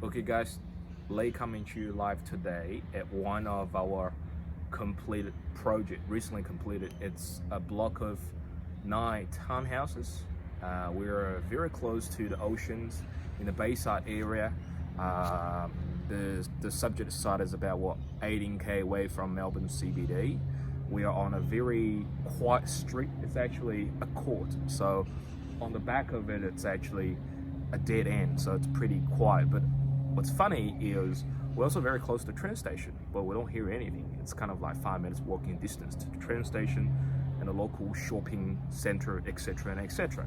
Okay, guys, Lay coming to you live today at one of our completed project, recently completed. It's a block of 9 townhouses. We're very close to the oceans in the Bayside area. Uh, the subject site is about 18k away from Melbourne CBD. We are on a very quiet street. It's actually a court, so on the back of it, it's actually a dead end, so it's pretty quiet. But what's funny is we're also very close to the train station, but we don't hear anything. It's kind of like 5 minutes walking distance to the train station and a local shopping center, etc. and etc.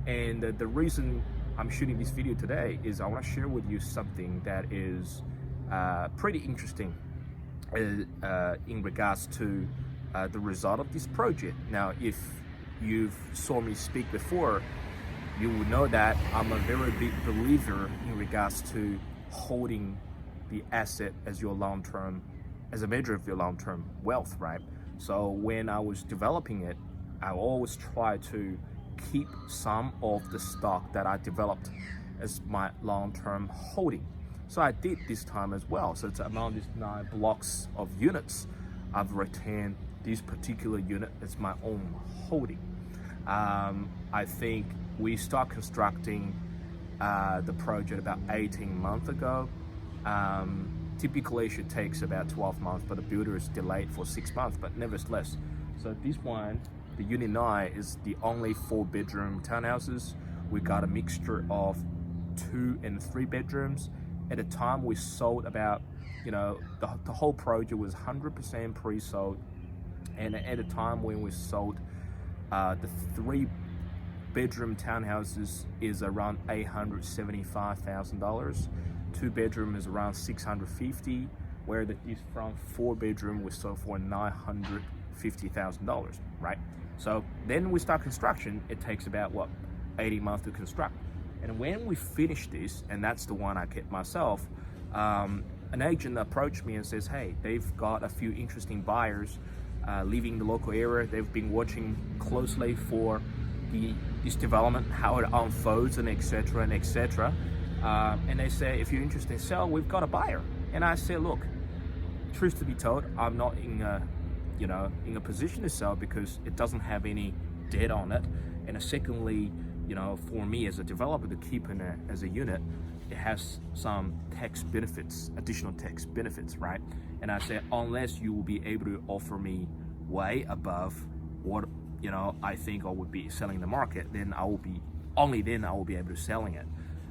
And the reason I'm shooting this video today is I want to share with you something that is pretty interesting in regards to the result of this project. Now, if you've saw me speak before, you will know that I'm a very big believer in regards to holding the asset as your long-term, as a measure of your long-term wealth, right? So when I was developing it, I always try to keep some of the stock that I developed as my long-term holding. So I did this time as well. So it's among these 9 blocks of units, I've retained this particular unit as my own holding. I think we start constructing the project about 18 months ago. Typically it should takes about 12 months, but the builder is delayed for 6 months, but nevertheless. So this one, the Unit 9, is the only 4-bedroom townhouses. We got a mixture of 2 and 3 bedrooms. At the time we sold about, the whole project was 100% pre-sold. And at the time when we sold, the 3-bedroom townhouses is around $875,000. 2-bedroom is around $650,000, where this from 4-bedroom we sold for $950,000, right? So then we start construction. It takes about 80 months to construct. And when we finish this, and that's the one I kept myself, an agent approached me and says, hey, they've got a few interesting buyers leaving the local area. They've been watching closely for this development, how it unfolds, and etc. and etc. And they say, if you're interested in sell, we've got a buyer. And I said, look, truth to be told, I'm not in a position to sell because it doesn't have any debt on it. And secondly, for me as a developer to keep it as a unit, it has some tax benefits, additional tax benefits, right? And I said, unless you will be able to offer me way above what I think I would be selling the market, then I will be able to selling it.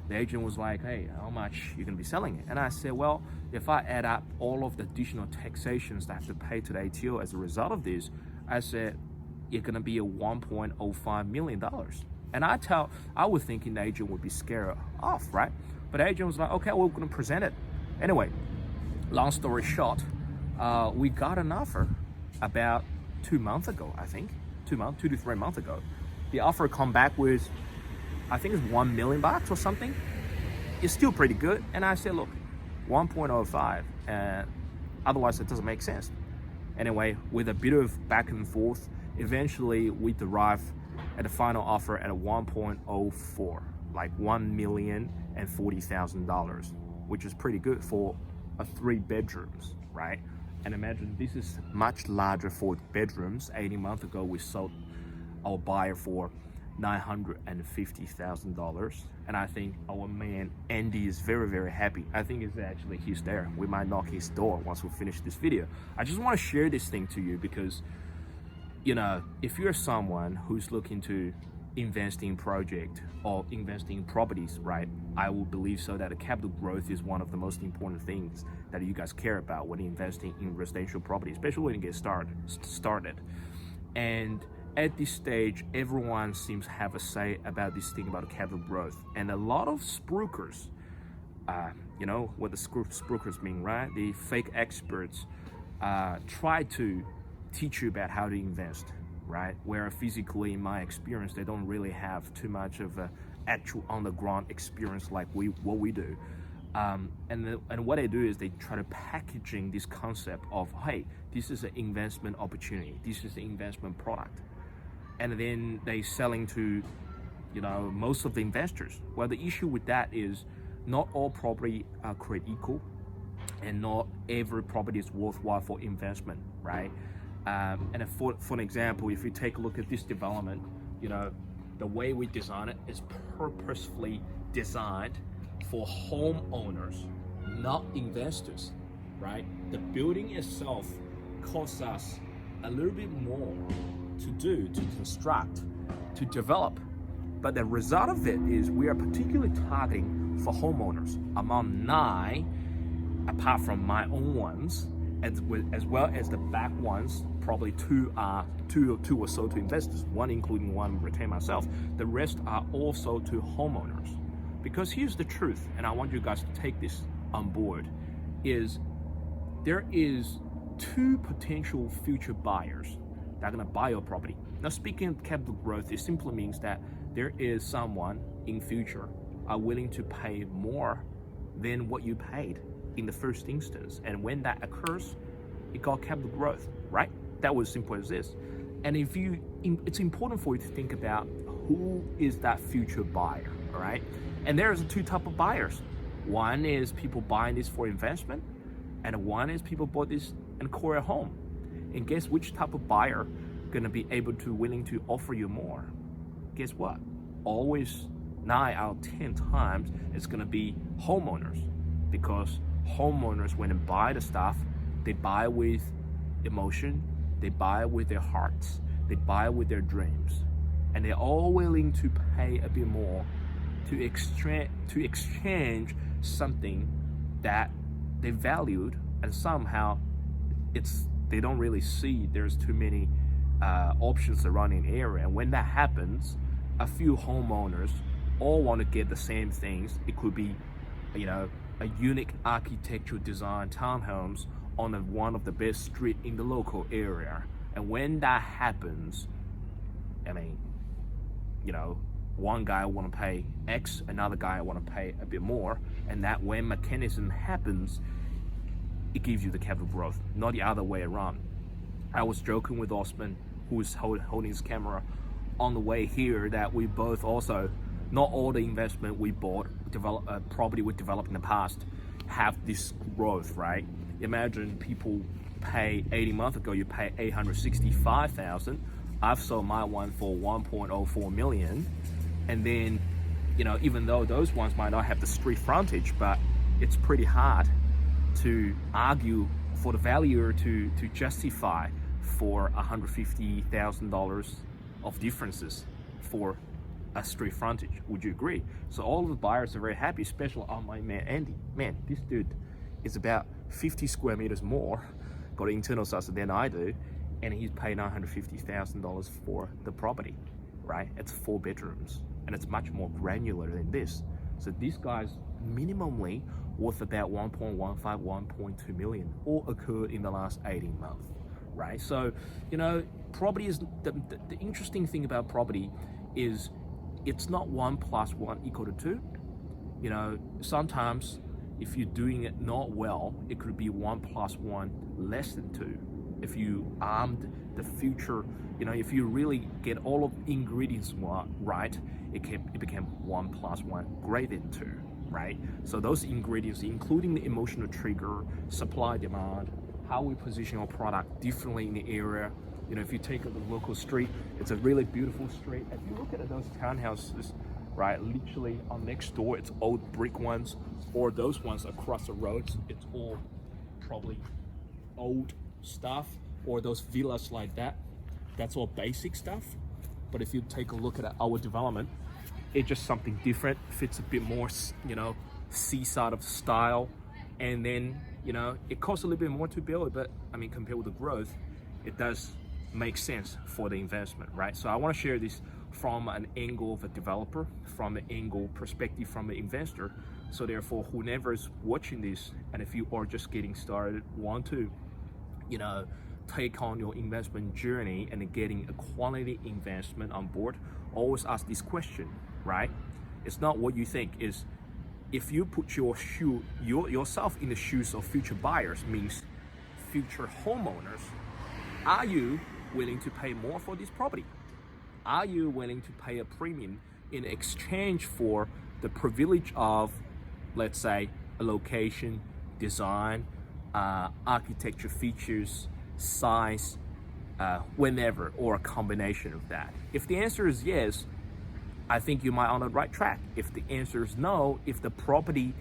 The agent was like, hey, how much you gonna be selling it? And I said, well, if I add up all of the additional taxations that I have to pay to the ATO as a result of this, I said, it's gonna be a $1.05 million. And I was thinking the agent would be scared off, right? But the agent was like, okay, we're gonna present it. Anyway, long story short, we got an offer about 2 months ago, I think. 2 to 3 months ago. The offer come back with, I think it's $1 million or something. It's still pretty good. And I said, look, 1.05, and otherwise it doesn't make sense. Anyway, with a bit of back and forth, eventually we arrived at the final offer at a 1.04, like $1,040,000, which is pretty good for a 3 bedrooms, right? And imagine this is much larger for bedrooms. 18 months ago, we sold our buyer for $950,000. And I think our man, Andy, is very, very happy. I think it's actually he's there. We might knock his door once we finish this video. I just want to share this thing to you because, if you're someone who's looking to invest in project or investing in properties, right? I will believe so that capital growth is one of the most important things that you guys care about when investing in residential property, especially when you get started. And at this stage, everyone seems to have a say about this thing about capital growth. And a lot of spruikers, what the spruikers mean, right? The fake experts try to teach you about how to invest, right? Where physically, in my experience, they don't really have too much of a actual on-the-ground experience like what we do. And what they do is they try to packaging this concept of, hey, this is an investment opportunity, this is an investment product, and then they selling to most of the investors. Well, the issue with that is not all property are created equal, and not every property is worthwhile for investment, right? And for an example, if you take a look at this development, the way we design it is purposefully designed for homeowners, not investors, right? The building itself costs us a little bit more to do, to construct, to develop. But the result of it is we are particularly targeting for homeowners. Among 9, apart from my own ones, as well as the back ones, probably two or so to investors, one including one retain myself. The rest are also to homeowners. Because here's the truth, and I want you guys to take this on board, is there is 2 potential future buyers that are gonna buy your property. Now, speaking of capital growth, it simply means that there is someone in future are willing to pay more than what you paid in the first instance. And when that occurs, it got capital growth, right? That was simple as this. And it's important for you to think about who is that future buyer, all right? And there's 2 types of buyers. One is people buying this for investment, and one is people bought this and call it a home. And guess which type of buyer gonna be willing to offer you more? Guess what? Always 9 out of 10 times it's gonna be homeowners, because homeowners, when they buy the stuff, they buy with emotion, they buy with their hearts, they buy with their dreams, and they're all willing to pay a bit more to exchange something that they valued, and somehow they don't really see there's too many options around in the area. And when that happens, a few homeowners all want to get the same things. It could be, a unique architectural design townhomes on one of the best street in the local area. And when that happens, one guy want to pay X, another guy want to pay a bit more, and that when mechanism happens, it gives you the capital growth, not the other way around. I was joking with Osman, who's holding his camera on the way here, that we both also, not all the investment we bought, property we developed in the past, have this growth, right? Imagine people pay 18 months ago, you pay 865,000. I've sold my one for 1.04 million. And then, even though those ones might not have the street frontage, but it's pretty hard to argue for the valuer to justify for $150,000 of differences for a street frontage. Would you agree? So all of the buyers are very happy, especially on my man Andy. Man, this dude is about 50 square meters more, got internal size than I do, and he's paying $950,000 for the property, right? It's 4 bedrooms, and it's much more granular than this. So this guy's minimally worth about 1.15, 1.2 million, all occurred in the last 18 months, right? So, property is, the interesting thing about property is it's not 1 + 1 = 2. Sometimes if you're doing it not well, it could be 1 + 1 less than 2. If you armed the future, if you really get all of the ingredients right, it became 1 + 1 greater than 2, right? So those ingredients, including the emotional trigger, supply, demand, how we position our product differently in the area. If you take the local street, it's a really beautiful street. If you look at those townhouses, right, literally on next door, it's old brick ones, or those ones across the roads, it's all probably old stuff, or those villas like that, that's all basic stuff. But if you take a look at our development, it's just something different, fits a bit more, seaside of style, and then, it costs a little bit more to build, but compared with the growth, it does make sense for the investment, right? So I want to share this from an angle of a developer, from an angle perspective from an investor. So therefore, whoever is watching this, and if you are just getting started, want to take on your investment journey and getting a quality investment on board, always ask this question, right? It's not what you think, is if you put yourself in the shoes of future buyers, means future homeowners, are you willing to pay more for this property? Are you willing to pay a premium in exchange for the privilege of let's say a location, design, architecture features, size, whenever, or a combination of that? If the answer is yes, I think you might on the right track. If the answer is no, if the property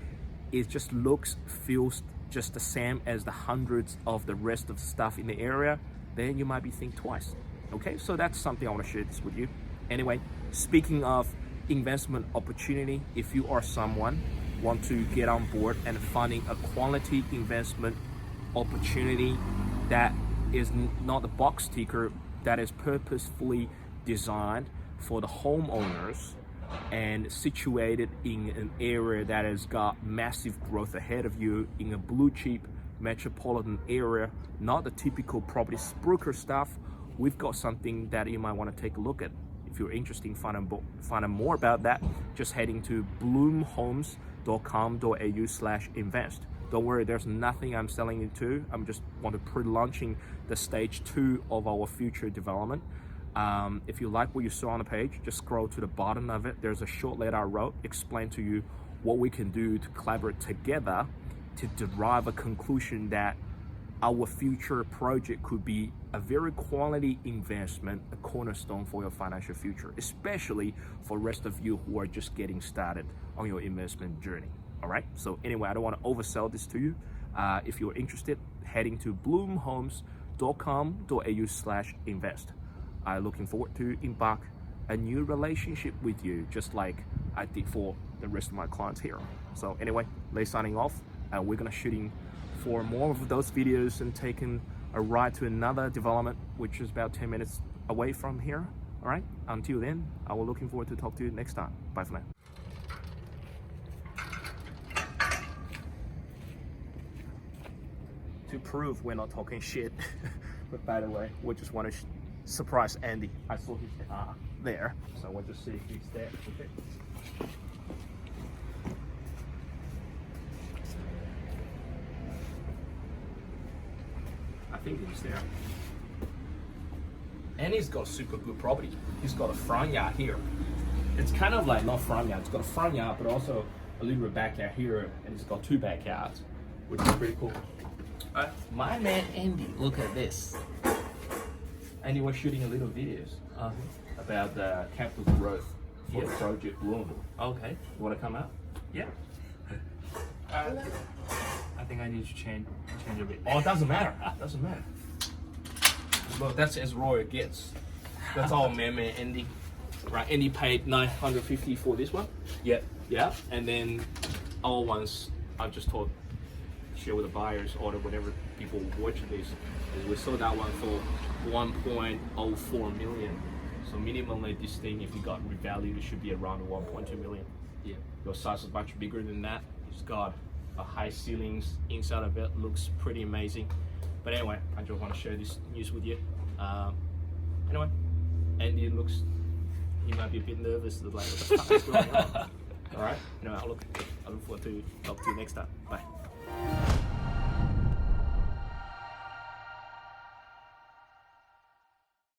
just looks, feels just the same as the hundreds of the rest of stuff in the area, then you might be think twice. Okay, so that's something I want to share this with you. Anyway, speaking of investment opportunity, if you are someone want to get on board and finding a quality investment opportunity that is not a box ticker, that is purposefully designed for the homeowners and situated in an area that has got massive growth ahead of you, in a blue chip metropolitan area, not the typical property spruiker stuff, we've got something that you might want to take a look at. If you're interested in finding more about that, just heading to bloomhomes.com.au/invest. Don't worry, there's nothing I'm selling it to. I'm just want to pre-launching the stage 2 of our future development. If you like what you saw on the page, just scroll to the bottom of it. There's a short letter I wrote, explain to you what we can do to collaborate together to derive a conclusion that our future project could be a very quality investment, a cornerstone for your financial future, especially for the rest of you who are just getting started on your investment journey. All right, so anyway, I don't want to oversell this to you. If you're interested, heading to bloomhomes.com.au/invest. I'm looking forward to embark a new relationship with you, just like I did for the rest of my clients here. So anyway, let's signing off, and we're gonna shooting for more of those videos and taking a ride to another development, which is about 10 minutes away from here. All right, until then, I will looking forward to talk to you next time. Bye for now. To prove we're not talking shit, but by the way, we just want to surprise Andy. I saw his car there, so we'll just see if he's there. Okay. I think he's there. And he's got super good property. He's got a front yard here. It's kind of like not front yard. It's got a front yard, but also a little bit backyard here, and it's got 2 backyards, which is pretty cool. My man Andy, look at this. Andy was shooting a little videos about the capital growth for the Project Bloom. Okay. You want to come out? Yeah. I think I need to change a bit. Oh, it doesn't matter. Doesn't matter. Look, that's as raw it gets. That's all man Andy. Right, Andy paid $950 for this one. Yeah. Yeah, and then all ones I just told share with the buyers or whatever people watching this is we sold that one for 1.04 million. So minimally this thing, if you got revalued, it should be around 1.2 million. Yeah. Your size is much bigger than that. It's got a high ceilings inside of it, looks pretty amazing. But anyway, I just want to share this news with you. Anyway, Andy looks, he might be a bit nervous, like what the fuck is going on. All right. Anyway, I look forward to talk to you next time. Bye.